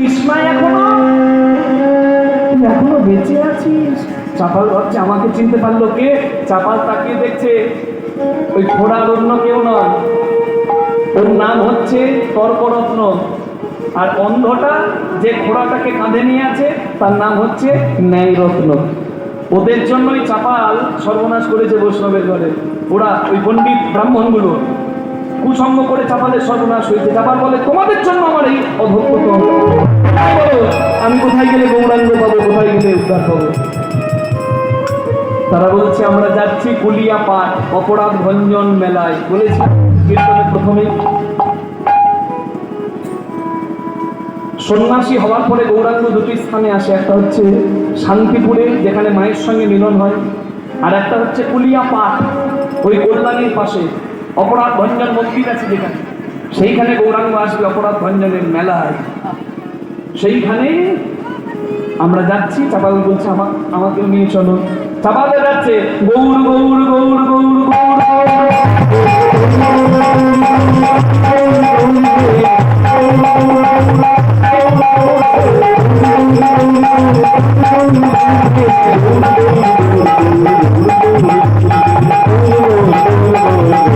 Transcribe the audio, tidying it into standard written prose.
তৃষ্ণায় এখনো বেঁচে আছিস? চাপাল ভাবছে আমাকে চিনতে পারলো কে? চাপাল তাকিয়ে দেখছে ওই ঘোড়ার অন্য কেউ নয়, ওর নাম হচ্ছে তর্করত্ন। আর অন্ধটা যে ঘোড়াটাকে কাঁধে নিয়ে আছে তার নাম হচ্ছে ন্যায়রত্ন। ওদের জন্যই চাপাল সর্বনাশ করেছে বৈষ্ণবের ঘরে। ওরা ওই পণ্ডিত ব্রাহ্মণগুলো কুসঙ্গ করে চাপালের সর্বনাশ হয়েছে। চাপাল বলে তোমাদের জন্য আমার এই অধঃপতন। আমি কোথায় গেলে গৌরাঙ্গ পাবো, কোথায় গেলে উদ্ধার পাবো? তারা বলছে আমরা যাচ্ছি কুলিয়া পাঠ অপরাধ ভঞ্জন মেলায়। বলেছি কীর্তনের প্রথমেই সন্ন্যাসী হওয়ার পরে গৌরাঙ্গ দুটি স্থানে আসে। একটা হচ্ছে শান্তিপুরে যেখানে মায়ের সঙ্গে মিলন হয়, আর একটা হচ্ছে কুলিয়া পাঠ ওই কল্যাণীর পাশে অপরাধ ভঞ্জন মন্দির আছে যেখানে, সেইখানে গৌরাঙ্গ আসবে অপরাধ ভঞ্জনের মেলায়। সেইখানে আমরা যাচ্ছি। চাপাল বলছে আমাকে নিয়ে চলো। চাপালে যাচ্ছে গৌর গৌর গৌর গৌর গৌর